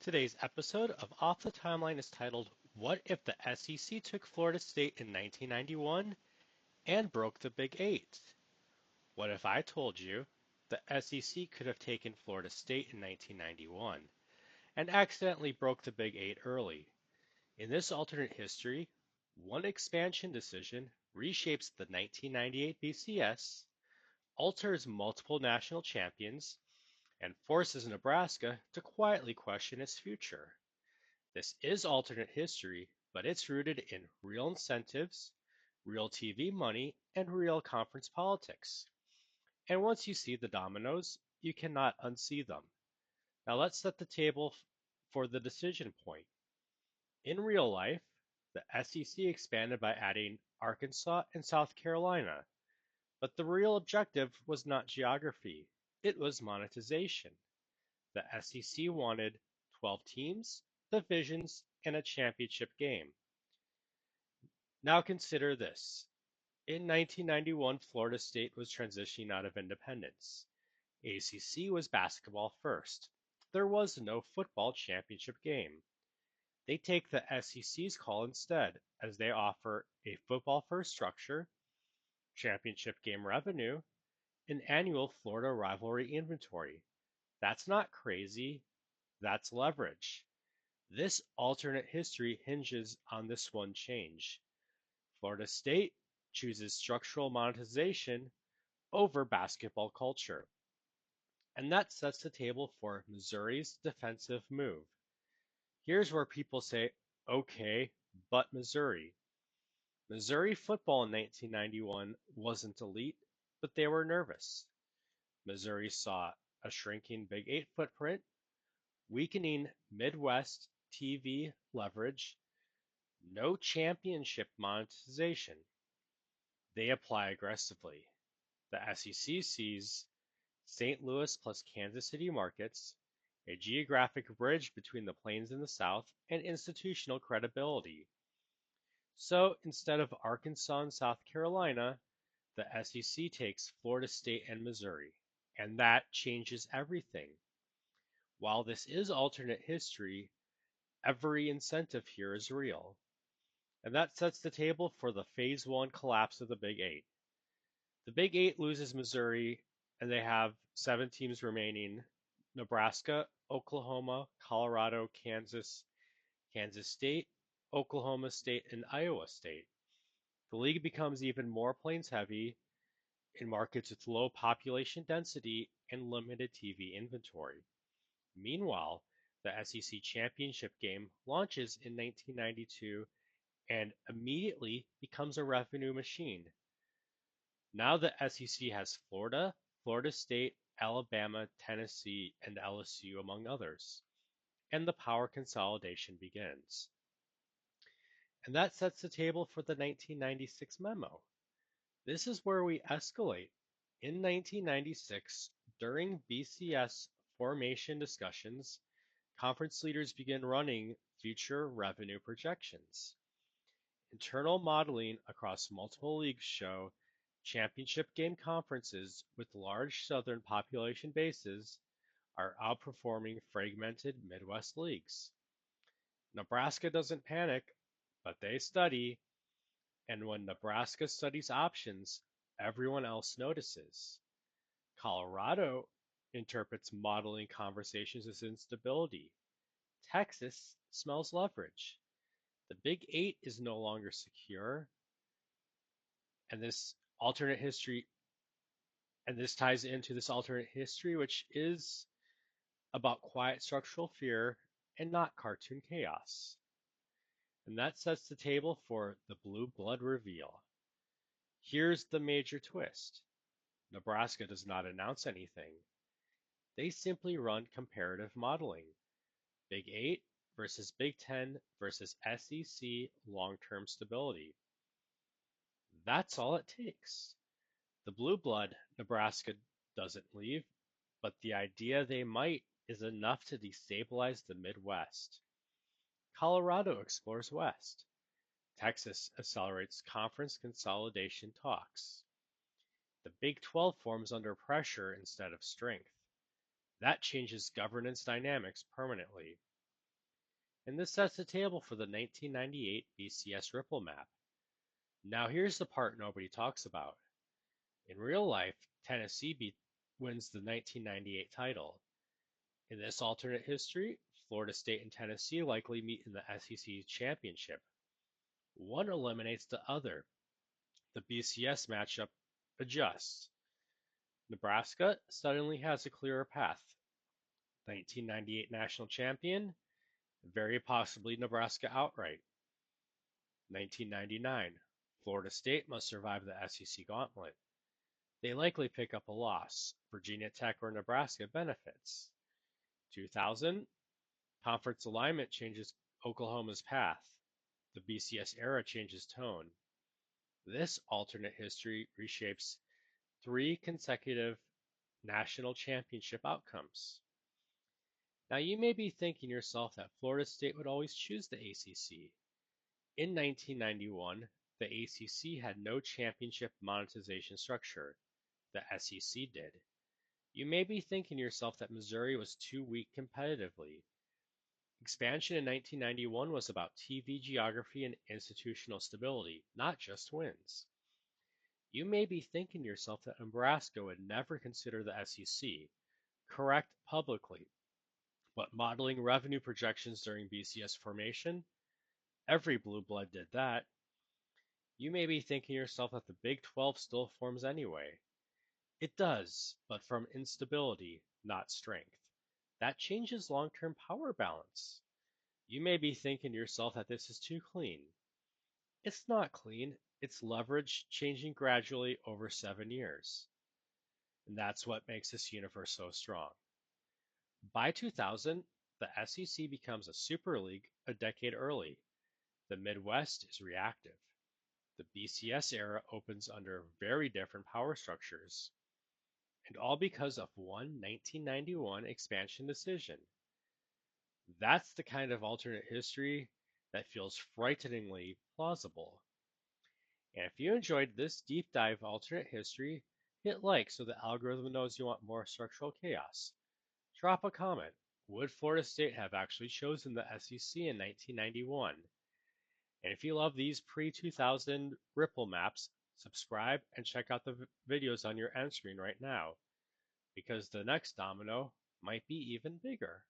Today's episode of Off the Timeline is titled, What if the SEC took Florida State in 1991 and broke the Big Eight? What if I told you the SEC could have taken Florida State in 1991 and accidentally broke the Big Eight early? In this alternate history, one expansion decision reshapes the 1998 BCS, alters multiple national champions, and forces Nebraska to quietly question its future. This is alternate history, but it's rooted in real incentives, real TV money, and real conference politics. And once you see the dominoes, you cannot unsee them. Now let's set the table for the decision point. In real life, the SEC expanded by adding Arkansas and South Carolina, but the real objective was not geography, it was monetization. The SEC wanted 12 teams, divisions, and a championship game. Now consider this. In 1991, Florida State was transitioning out of independence. ACC was basketball first. There was no football championship game. They take the SEC's call instead, as they offer a football first structure, championship game revenue, an annual Florida rivalry inventory. That's not crazy, that's leverage. This alternate history hinges on this one change. Florida State chooses structural monetization over basketball culture. And that sets the table for Missouri's defensive move. Here's where people say, okay, but Missouri. Missouri football in 1991 wasn't elite, but they were nervous. Missouri saw a shrinking Big Eight footprint, weakening Midwest TV leverage, no championship monetization. They apply aggressively. The SEC sees St. Louis plus Kansas City markets, a geographic bridge between the plains and the South, and institutional credibility. So instead of Arkansas and South Carolina, the SEC takes Florida State and Missouri, and that changes everything. While this is alternate history, every incentive here is real. And that sets the table for the Phase 1 collapse of the Big Eight. The Big Eight loses Missouri, and they have 7 teams remaining: Nebraska, Oklahoma, Colorado, Kansas, Kansas State, Oklahoma State, and Iowa State. The league becomes even more plains heavy in markets with low population density and limited TV inventory. Meanwhile, the SEC championship game launches in 1992 and immediately becomes a revenue machine. Now the SEC has Florida, Florida State, Alabama, Tennessee, and LSU, among others, and the power consolidation begins. And that sets the table for the 1996 memo. This is where we escalate. In 1996, during BCS formation discussions, conference leaders begin running future revenue projections. Internal modeling across multiple leagues show championship game conferences with large Southern population bases are outperforming fragmented Midwest leagues. Nebraska doesn't panic, but they study, and when Nebraska studies options, everyone else notices. Colorado interprets modeling conversations as instability. Texas smells leverage. The Big Eight is no longer secure, and this alternate history, and this ties into this alternate history, which is about quiet structural fear and not cartoon chaos. And that sets the table for the blue blood reveal. Here's the major twist. Nebraska does not announce anything. They simply run comparative modeling. Big 8 versus Big 10 versus SEC long-term stability. That's all it takes. The blue blood, Nebraska doesn't leave, but the idea they might is enough to destabilize the Midwest. Colorado explores West. Texas accelerates conference consolidation talks. The Big 12 forms under pressure instead of strength. That changes governance dynamics permanently. And this sets the table for the 1998 BCS Ripple map. Now here's the part nobody talks about. In real life, wins the 1998 title. In this alternate history, Florida State and Tennessee likely meet in the SEC championship. One eliminates the other. The BCS matchup adjusts. Nebraska suddenly has a clearer path. 1998 national champion, very possibly Nebraska outright. 1999, Florida State must survive the SEC gauntlet. They likely pick up a loss. Virginia Tech or Nebraska benefits. 2000, conference alignment changes Oklahoma's path. The BCS era changes tone. This alternate history reshapes three consecutive national championship outcomes. Now you may be thinking yourself that Florida State would always choose the ACC. In 1991, the ACC had no championship monetization structure. The SEC did. You may be thinking yourself that Missouri was too weak competitively. Expansion in 1991 was about TV geography and institutional stability, not just wins. You may be thinking yourself that Nebraska would never consider the SEC. Correct publicly. But modeling revenue projections during BCS formation, every blue blood did that. You may be thinking yourself that the Big 12 still forms anyway. It does, but from instability, not strength. That changes long-term power balance. You may be thinking yourself that this is too clean. It's not clean, it's leverage changing gradually over 7 years. And that's what makes this universe so strong. By 2000, the SEC becomes a super league a decade early. The Midwest is reactive. The BCS era opens under very different power structures. And all because of one 1991 expansion decision. That's the kind of alternate history that feels frighteningly plausible. And if you enjoyed this deep dive alternate history, hit like so the algorithm knows you want more structural chaos. Drop a comment. Would Florida State have actually chosen the SEC in 1991? And if you love these pre-2000 Ripple maps, subscribe and check out the videos on your end screen right now, because the next domino might be even bigger.